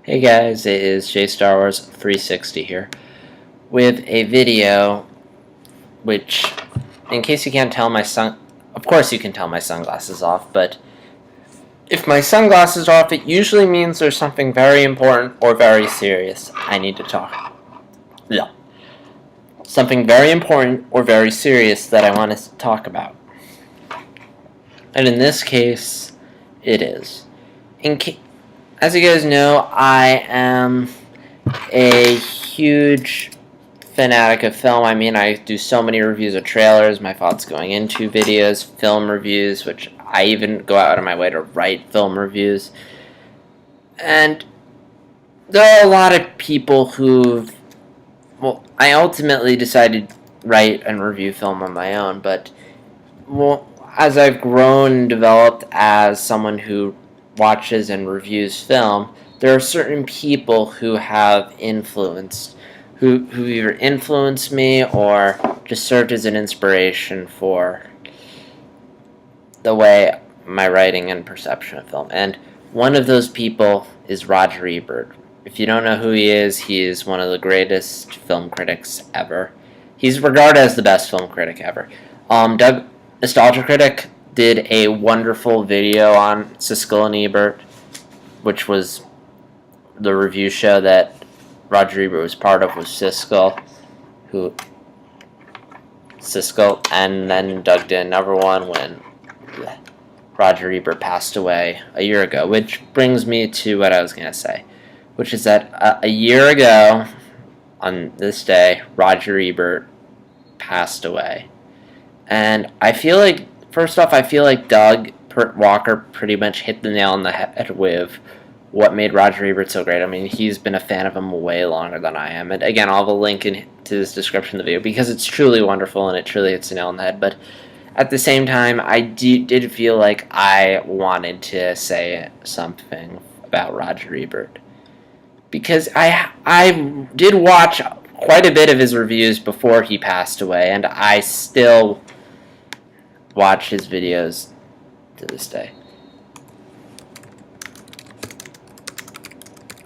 Hey guys, it is JStarWars360 here with a video which, in case you can't tell of course you can tell my sunglasses off, but if my sunglasses are off, it usually means there's something very important or very serious I need to talk. Yeah. Something very important or very serious that I want to talk about. And in this case, it is. As you guys know, I am a huge fanatic of film. I mean, I do so many reviews of trailers, my thoughts going into videos, film reviews, which I even go out of my way to write film reviews. And there are a lot of people I ultimately decided to write and review film on my own, but as I've grown and developed as someone who watches and reviews film, there are certain people who have who either influenced me or just served as an inspiration for the way my writing and perception of film. And one of those people is Roger Ebert. If you don't know who he is one of the greatest film critics ever. He's regarded as the best film critic ever. Out Nostalgia Critic did a wonderful video on Siskel and Ebert, which was the review show that Roger Ebert was part of with Siskel, and then Doug did another one when Roger Ebert passed away a year ago, which brings me to what I was going to say, which is that a year ago on this day, Roger Ebert passed away. And I feel like, first off, I feel like Doug Walker pretty much hit the nail on the head with what made Roger Ebert so great. I mean, he's been a fan of him way longer than I am. And again, I'll have a link to this description of the video because it's truly wonderful and it truly hits the nail on the head. But at the same time, I did feel like I wanted to say something about Roger Ebert. Because I did watch quite a bit of his reviews before he passed away, and I still watch his videos to this day.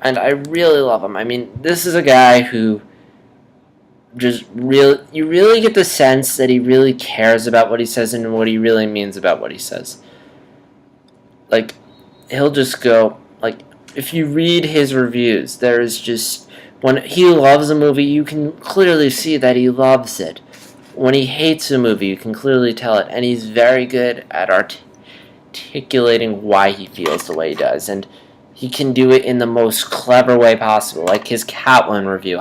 And I really love him. I mean, this is a guy who you really get the sense that he really cares about what he says and what he really means about what he says. Like, he'll just go, like, if you read his reviews, there's just, when he loves a movie, you can clearly see that he loves it. When he hates a movie, you can clearly tell it, and he's very good at articulating why he feels the way he does, and he can do it in the most clever way possible, like his Catwoman review.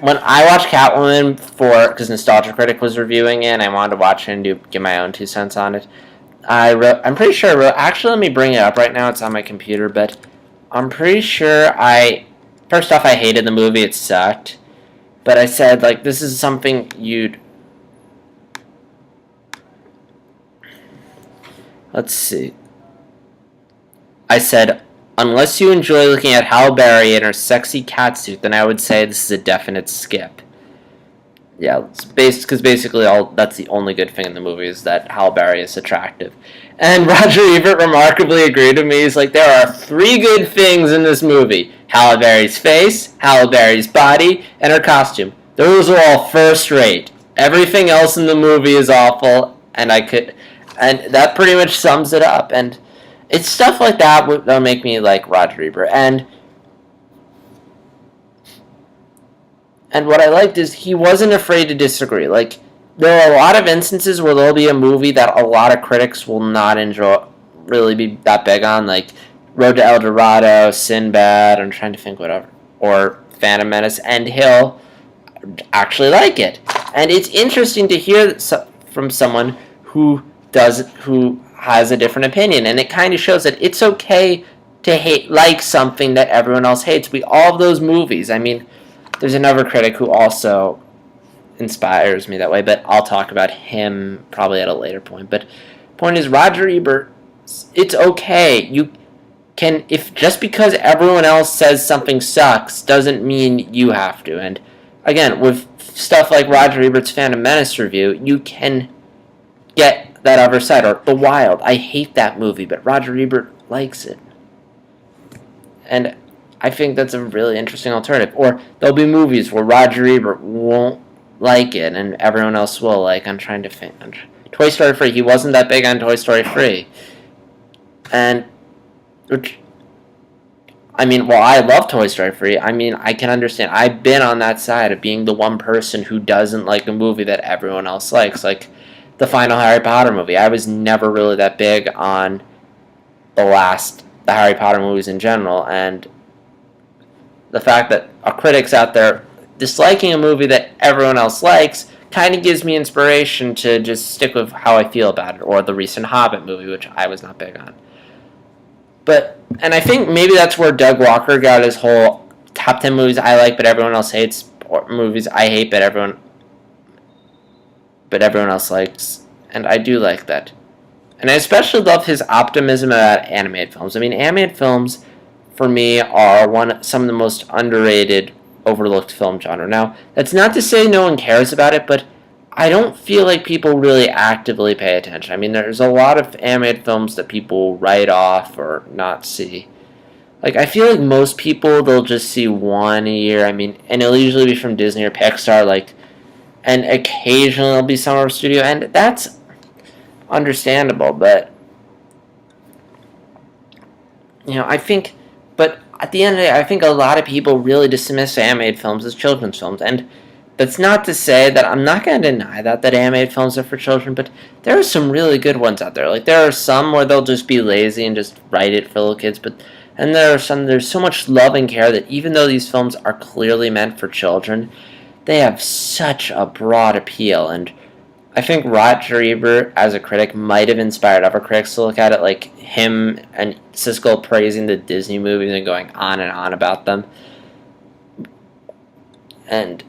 When I watched Catwoman because Nostalgia Critic was reviewing it, and I wanted to watch it and give my own 2 cents on it, I'm pretty sure I wrote, actually let me bring it up right now, it's on my computer, but I'm pretty sure first off, I hated the movie, it sucked, but I said, like, this is something let's see. I said, unless you enjoy looking at Halle Berry in her sexy catsuit, then I would say this is a definite skip. Yeah, because basically that's the only good thing in the movie is that Halle Berry is attractive. And Roger Ebert remarkably agreed with me. He's like, there are 3 good things in this movie. Halle Berry's face, Halle Berry's body, and her costume. Those are all first rate. Everything else in the movie is awful, and that pretty much sums it up. And it's stuff like that that'll make me like Roger Ebert. And what I liked is he wasn't afraid to disagree. Like, there are a lot of instances where there'll be a movie that a lot of critics will not really be that big on, like Road to El Dorado, Sinbad, I'm trying to think whatever, or Phantom Menace, and he'll actually like it. And it's interesting to hear from someone who has a different opinion, and it kind of shows that it's okay to like something that everyone else hates. We all have those movies. I mean, there's another critic who also inspires me that way, but I'll talk about him probably at a later point. But point is, Roger Ebert, it's okay. If just because everyone else says something sucks doesn't mean you have to. And again, with stuff like Roger Ebert's Phantom Menace review, you can get that other side. Or The Wild. I hate that movie, but Roger Ebert likes it. And I think that's a really interesting alternative. Or there'll be movies where Roger Ebert won't like it and everyone else will. Like, I'm trying to think. Toy Story 3, he wasn't that big on Toy Story 3. And, which, I mean, well, I love Toy Story 3. I mean, I can understand. I've been on that side of being the one person who doesn't like a movie that everyone else likes. Like, the final Harry Potter movie. I was never really that big on the Harry Potter movies in general, and the fact that a critic's out there disliking a movie that everyone else likes kind of gives me inspiration to just stick with how I feel about it, or the recent Hobbit movie, which I was not big on. And I think maybe that's where Doug Walker got his whole top 10 movies I like but everyone else hates, or movies I hate but everyone else likes. And I do like that. And I especially love his optimism about animated films. I mean, animated films, for me, are some of the most underrated, overlooked film genre. Now, that's not to say no one cares about it, but I don't feel like people really actively pay attention. I mean, there's a lot of animated films that people write off or not see. Like, I feel like most people, they'll just see one a year. I mean, and it'll usually be from Disney or Pixar, like, and occasionally it'll be some of our studio, and that's understandable, but, you know, I think, but at the end of the day, I think a lot of people really dismiss animated films as children's films, and that's not to say that I'm not going to deny that animated films are for children, but there are some really good ones out there. Like, there are some where they'll just be lazy and just write it for little kids, and there's so much love and care that even though these films are clearly meant for children, they have such a broad appeal. And I think Roger Ebert, as a critic, might have inspired other critics to look at it, like him and Siskel praising the Disney movies and going on and on about them. And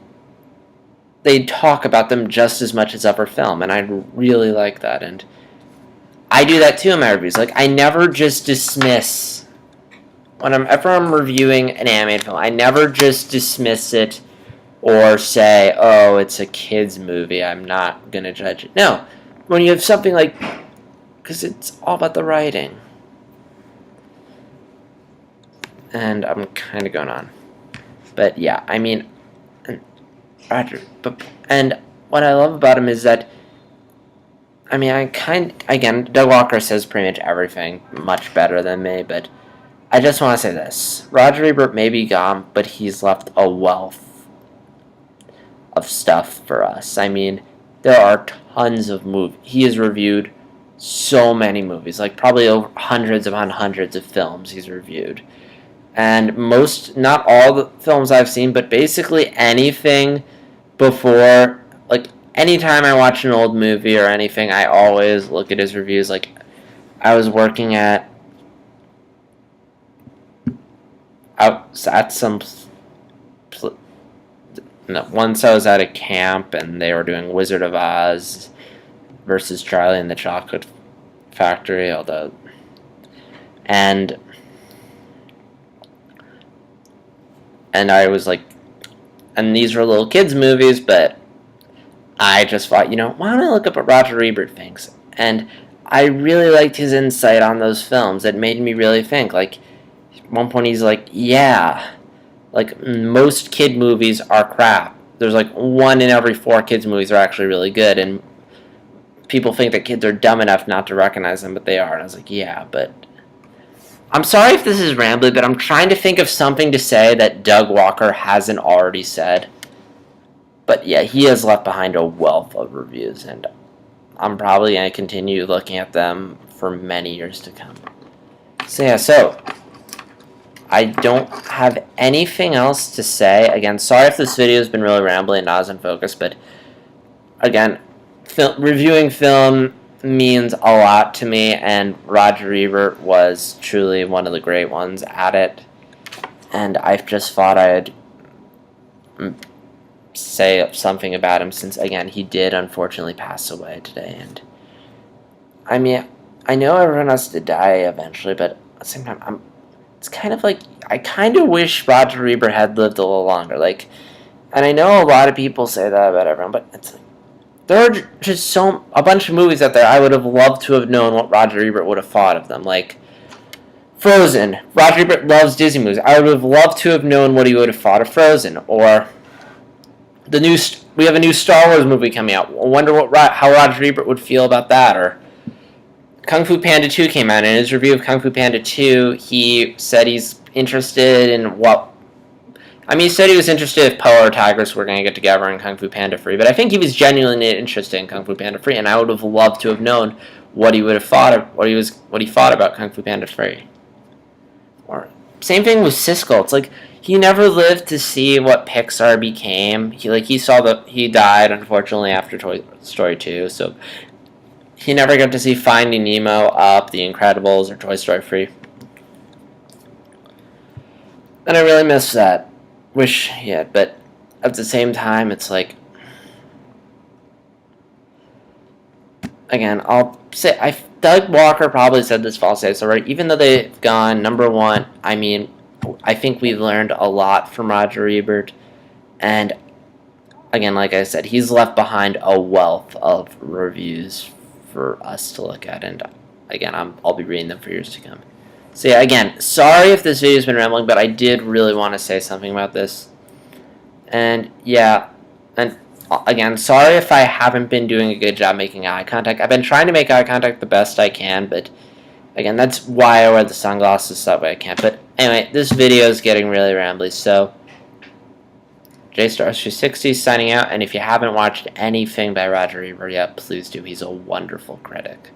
they talk about them just as much as other film, and I really like that. And I do that too in my reviews. Like, I never just dismiss, whenever I'm reviewing an animated film, I never just dismiss it or say, oh, it's a kid's movie, I'm not going to judge it. No, when you have something like, because it's all about the writing. And I'm kind of going on. But yeah, I mean, Roger, and what I love about him is that, I mean, again, Doug Walker says pretty much everything much better than me, but I just want to say this. Roger Ebert may be gone, but he's left a wealth of stuff for us. I mean, there are tons of movies. He has reviewed so many movies, like probably over hundreds upon hundreds of films he's reviewed. And not all the films I've seen, but basically anything before, like, anytime I watch an old movie or anything, I always look at his reviews. Like, I was working once I was at a camp and they were doing Wizard of Oz versus Charlie and the Chocolate Factory, and I was like, and these were little kids' movies, but I just thought, why don't I look up what Roger Ebert thinks? And I really liked his insight on those films. It made me really think. Like, at one point he's like, yeah, like, most kid movies are crap. There's like 1 in every 4 kids movies are actually really good, and people think that kids are dumb enough not to recognize them, but they are. And I was like, yeah, but I'm sorry if this is rambly, but I'm trying to think of something to say that Doug Walker hasn't already said. But yeah, he has left behind a wealth of reviews, and I'm probably going to continue looking at them for many years to come. So I don't have anything else to say. Again, sorry if this video has been really rambly and not as in focus, but again, reviewing film means a lot to me, and Roger Ebert was truly one of the great ones at it. And I just thought I'd say something about him, since again he did unfortunately pass away today. And I mean, I know everyone has to die eventually, but at the same time, it's kind of like, I kind of wish Roger Ebert had lived a little longer. Like, and I know a lot of people say that about everyone, but it's like, there are just a bunch of movies out there I would have loved to have known what Roger Ebert would have thought of them. Like, Frozen. Roger Ebert loves Disney movies. I would have loved to have known what he would have thought of Frozen. Or we have a new Star Wars movie coming out. I wonder how Roger Ebert would feel about that. Or Kung Fu Panda 2 came out. In his review of Kung Fu Panda 2, he said he's interested in what... I mean, he said he was interested if Poe or Tigress were going to get together in Kung Fu Panda 3, but I think he was genuinely interested in Kung Fu Panda 3, and I would have loved to have known what he would have thought of what he thought about Kung Fu Panda 3. Or same thing with Siskel. It's like he never lived to see what Pixar became. He died unfortunately after Toy Story 2, so he never got to see Finding Nemo, Up, The Incredibles, or Toy Story 3. And I really miss that. Wish he had, but at the same time, it's like, again, I'll say, Doug Walker probably said this false say so, right? Even though they've gone number one, I mean, I think we've learned a lot from Roger Ebert, and again, like I said, he's left behind a wealth of reviews for us to look at, and again, I'll be reading them for years to come. So yeah, again, sorry if this video's been rambling, but I did really want to say something about this. And yeah, and again, sorry if I haven't been doing a good job making eye contact. I've been trying to make eye contact the best I can, but again, that's why I wear the sunglasses, so that way I can't. But anyway, this video is getting really rambly, so JStars360 signing out, and if you haven't watched anything by Roger Ebert yet, please do. He's a wonderful critic.